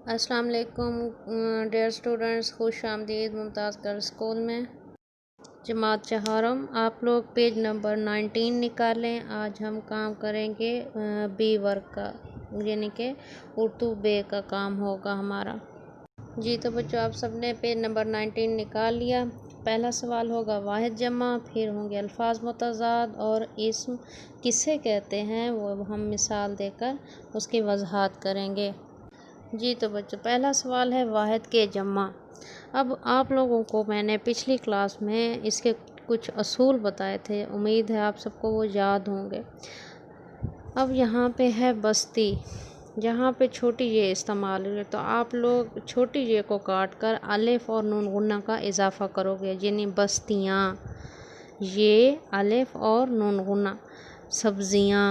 السلام علیکم dear students, خوش آمدید ممتاز گرلز اسکول میں۔ جماعت چہارم، آپ لوگ پیج نمبر 19 نکالیں۔ آج ہم کام کریں گے بی ورک کا، یعنی کہ اردو بے کا کام ہوگا ہمارا۔ جی تو بچوں، آپ سب نے پیج نمبر 19 نکال لیا۔ پہلا سوال ہوگا واحد جمع، پھر ہوں گے الفاظ متضاد اور اسم کسے کہتے ہیں، وہ ہم مثال دے کر اس کی وضاحت کریں گے۔ جی تو بچوں، پہلا سوال ہے واحد کے جمع۔ اب آپ لوگوں کو میں نے پچھلی کلاس میں اس کے کچھ اصول بتائے تھے، امید ہے آپ سب کو وہ یاد ہوں گے۔ اب یہاں پہ ہے بستی، جہاں پہ چھوٹی یہ استعمال ہوئی تو آپ لوگ چھوٹی یہ کو کاٹ کر الف اور نون غنہ کا اضافہ کرو گے، یعنی بستیاں، یہ الف اور نون غنہ، سبزیاں۔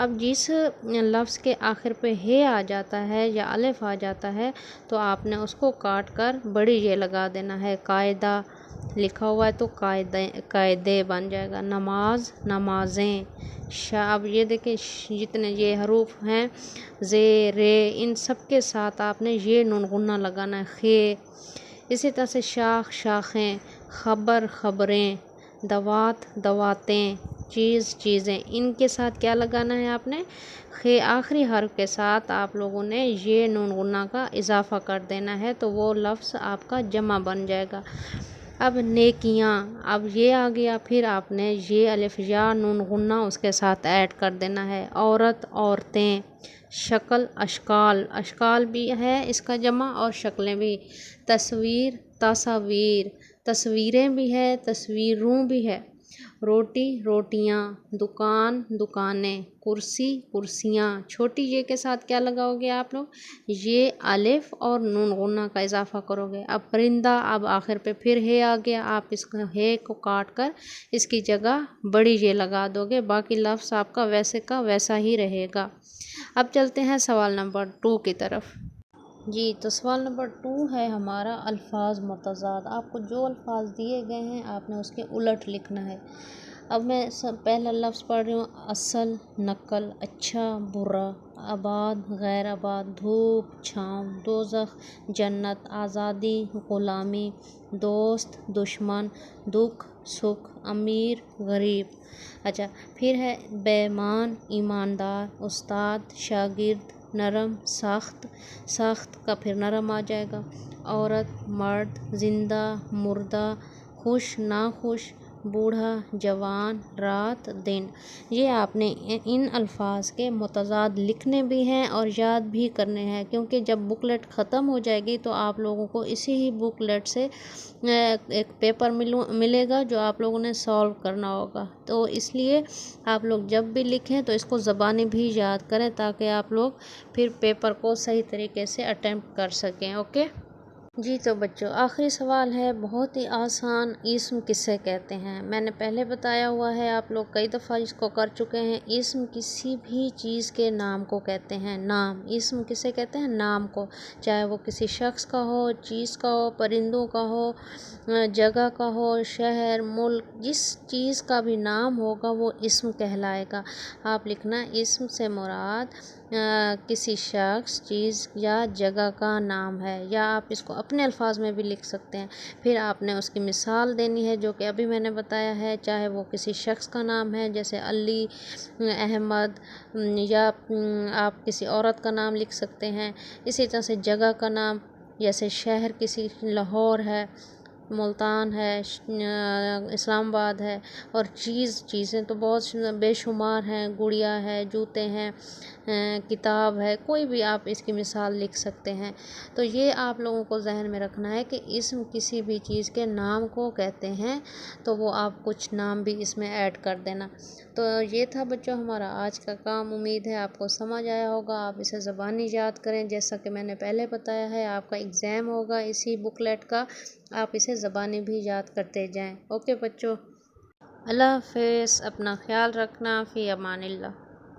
اب جس لفظ کے آخر پہ ہے آ جاتا ہے یا الف آ جاتا ہے تو آپ نے اس کو کاٹ کر بڑی یہ لگا دینا ہے۔ قاعدہ لکھا ہوا ہے تو قاعدے بن جائے گا، نماز نمازیں، اب یہ دیکھیں جتنے یہ حروف ہیں زے رے، ان سب کے ساتھ آپ نے یہ نون غنہ لگانا ہے، خے۔ اسی طرح سے شاخ شاخیں، خبر خبریں، دوات دواتیں، چیز چیزیں، ان کے ساتھ کیا لگانا ہے آپ نے، خے۔ آخری حرف کے ساتھ آپ لوگوں نے یہ نون غنہ کا اضافہ کر دینا ہے تو وہ لفظ آپ کا جمع بن جائے گا۔ اب نیکیاں، اب یہ آ گیا، پھر آپ نے یہ الف یا نون غنہ اس کے ساتھ ایڈ کر دینا ہے۔ عورت عورتیں، شکل اشکال، اشکال بھی ہے اس کا جمع اور شکلیں بھی۔ تصویر تصاویر، تصویریں بھی ہے، تصویروں بھی ہے۔ روٹی روٹیاں، دکان دکانیں، کرسی کرسیاں، چھوٹی یہ کے ساتھ کیا لگاؤ گے آپ لوگ، یہ الف اور نون غنہ کا اضافہ کرو گے۔ اب پرندہ، اب آخر پہ پھر ہے آ گیا، آپ اس ہے کو کاٹ کر اس کی جگہ بڑی یہ لگا دو گے، باقی لفظ آپ کا ویسے کا ویسا ہی رہے گا۔ اب چلتے ہیں سوال نمبر 2 کی طرف۔ جی تو سوال نمبر 2 ہے ہمارا الفاظ متضاد۔ آپ کو جو الفاظ دیے گئے ہیں آپ نے اس کے الٹ لکھنا ہے۔ اب میں پہلا لفظ پڑھ رہی ہوں، اصل نقل، اچھا برا، آباد غیر آباد، دھوپ چھاؤں، دوزخ جنت، آزادی غلامی، دوست دشمن، دکھ سکھ، امیر غریب۔ اچھا پھر ہے بے ایمان ایماندار، استاد شاگرد، نرم سخت، سخت کا پھر نرم آ جائے گا، عورت مرد، زندہ مردہ، خوش ناخوش، بوڑھا جوان، رات دن۔ یہ آپ نے ان الفاظ کے متضاد لکھنے بھی ہیں اور یاد بھی کرنے ہیں، کیونکہ جب بکلیٹ ختم ہو جائے گی تو آپ لوگوں کو اسی ہی بکلیٹ سے ایک پیپر ملے گا جو آپ لوگوں نے سالو کرنا ہوگا، تو اس لیے آپ لوگ جب بھی لکھیں تو اس کو زبانی بھی یاد کریں تاکہ آپ لوگ پھر پیپر کو صحیح طریقے سے اٹیمپٹ کر سکیں۔ اوکے جی تو بچوں، آخری سوال ہے بہت ہی آسان، اسم کسے کہتے ہیں۔ میں نے پہلے بتایا ہوا ہے، آپ لوگ کئی دفعہ اس کو کر چکے ہیں، اسم کسی بھی چیز کے نام کو کہتے ہیں، نام۔ اسم کسے کہتے ہیں، نام کو، چاہے وہ کسی شخص کا ہو، چیز کا ہو، پرندوں کا ہو، جگہ کا ہو، شہر ملک، جس چیز کا بھی نام ہوگا وہ اسم کہلائے گا۔ آپ لکھنا اسم سے مراد کسی شخص چیز یا جگہ کا نام ہے، یا آپ اس کو اپنے الفاظ میں بھی لکھ سکتے ہیں۔ پھر آپ نے اس کی مثال دینی ہے جو کہ ابھی میں نے بتایا ہے، چاہے وہ کسی شخص کا نام ہے جیسے علی، احمد، یا آپ کسی عورت کا نام لکھ سکتے ہیں۔ اسی طرح سے جگہ کا نام، جیسے شہر کسی لاہور ہے، ملتان ہے، اسلام آباد ہے، اور چیزیں تو بہت بے شمار ہیں، گڑیا ہے، جوتے ہیں، کتاب ہے، کوئی بھی آپ اس کی مثال لکھ سکتے ہیں۔ تو یہ آپ لوگوں کو ذہن میں رکھنا ہے کہ اسم کسی بھی چیز کے نام کو کہتے ہیں، تو وہ آپ کچھ نام بھی اس میں ایڈ کر دینا۔ تو یہ تھا بچوں ہمارا آج کا کام، امید ہے آپ کو سمجھ آیا ہوگا۔ آپ اسے زبانی یاد کریں، جیسا کہ میں نے پہلے بتایا ہے آپ کا ایگزام ہوگا اسی بکلیٹ کا، آپ اسے زبانی بھی یاد کرتے جائیں۔ اوکے بچوں، اللہ حافظ، اپنا خیال رکھنا، فی امان اللہ۔